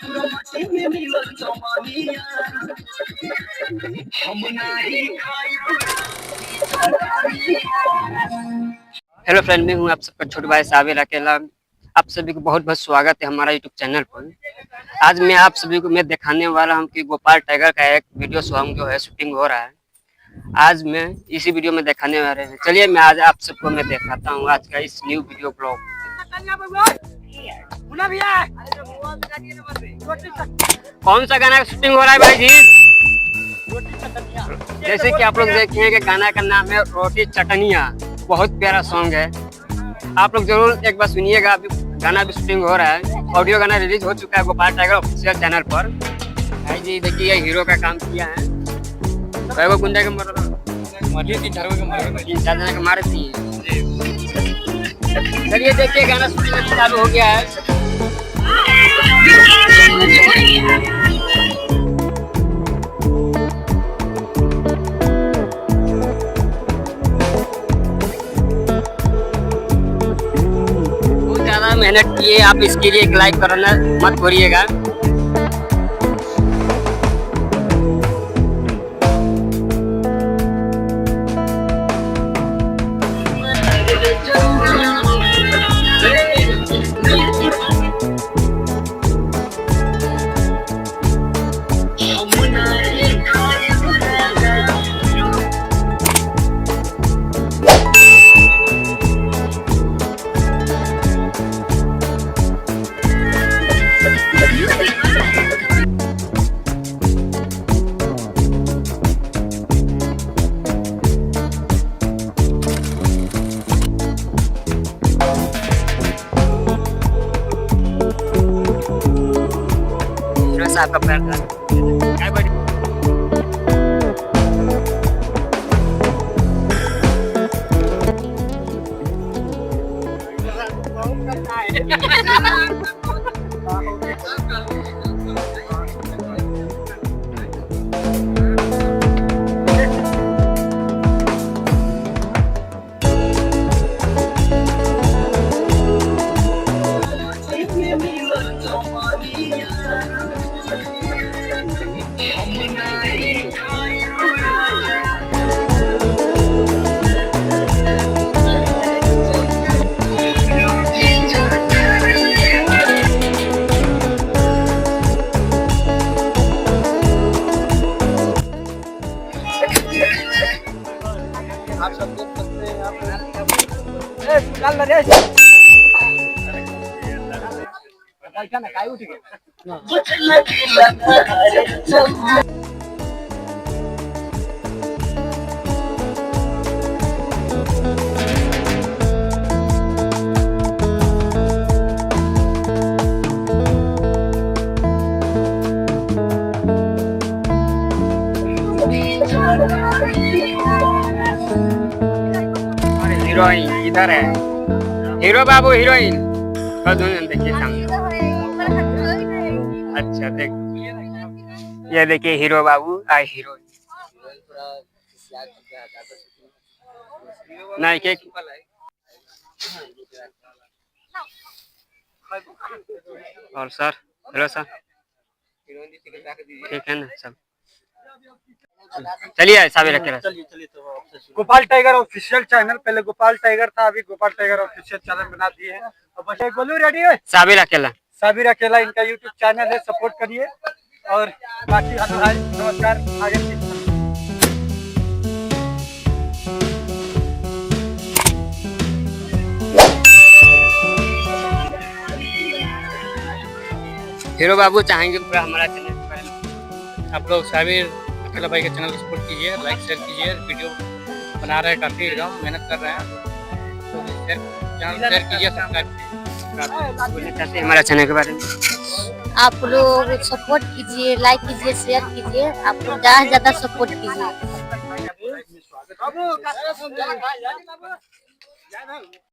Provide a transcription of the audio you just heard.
Hello friend, मैं हूँ आप सबका छोटे भाई साबिर अकेला। आप सभी को बहुत बहुत स्वागत है हमारा यूट्यूब चैनल पर। आज मैं आप सभी को दिखाने वाला हूँ कि गोपाल टाइगर का एक वीडियो सॉन्ग जो है शूटिंग हो रहा है। आज मैं इसी वीडियो में दिखाने वाले हैं। चलिए मैं आज आप सबको मैं दिखाता हूँ आज का इस न्यू वीडियो ब्लॉग। कौन सा गाना शूटिंग हो रहा है भाई जी? जैसे कि आप लोग देखे हैं कि गाना का नाम है रोटी चटनिया। बहुत प्यारा सॉन्ग है, आप लोग जरूर एक बार सुनिएगा। अभी गाना भी शूटिंग हो रहा है, ऑडियो गाना रिलीज हो चुका है गोपाल टाइगर ऑफिशियल चैनल पर। भाई जी देखिए हीरो का काम किया है। कई गुंडा के मारे दिए। चलिए देखिए गाना शूटिंग चालू हो गया है। मेहनत किए आप, इसके लिए एक लाइक करना मत भूलिएगा। आपका पैर क्या बड़ी आप सब देख सकते हैं। हीरोइन इधर है, हीरो बाबू हीरोइन देखिए सामने। अच्छा देख, ये देखिए हीरो बाबू आए हीरोइन। नहीं के और सर, हेलो सर, ठीक है ना सब? चलिए साबिर अकेला। गोपाल टाइगर ऑफिशियल चैनल, पहले गोपाल टाइगर था, अभी गोपाल टाइगर ऑफिशियल चैनल बना दिए हैं। और बस बोलू रेडी है साबिर अकेला। साबिर अकेला इनका यूट्यूब चैनल है, सपोर्ट करिए। और बाकी नमस्कार, आगे हीरो बाबू चाहेंगे पूरा हमारा चैनल आप लोग साबिर अकेला भाई के चैनल को सपोर्ट कीजिए, लाइक शेयर कीजिए। वीडियो बना रहे हैं, काफी एकदम मेहनत कर रहे हैं, तो चैनल शेयर कीजिए, सब्सक्राइब चाहते हैं हमारा चैनल के बारे में। आप लोग सपोर्ट कीजिए, लाइक कीजिए, शेयर कीजिए। आप लोग ज़्यादा से ज़्यादा सपोर्ट कीजिए।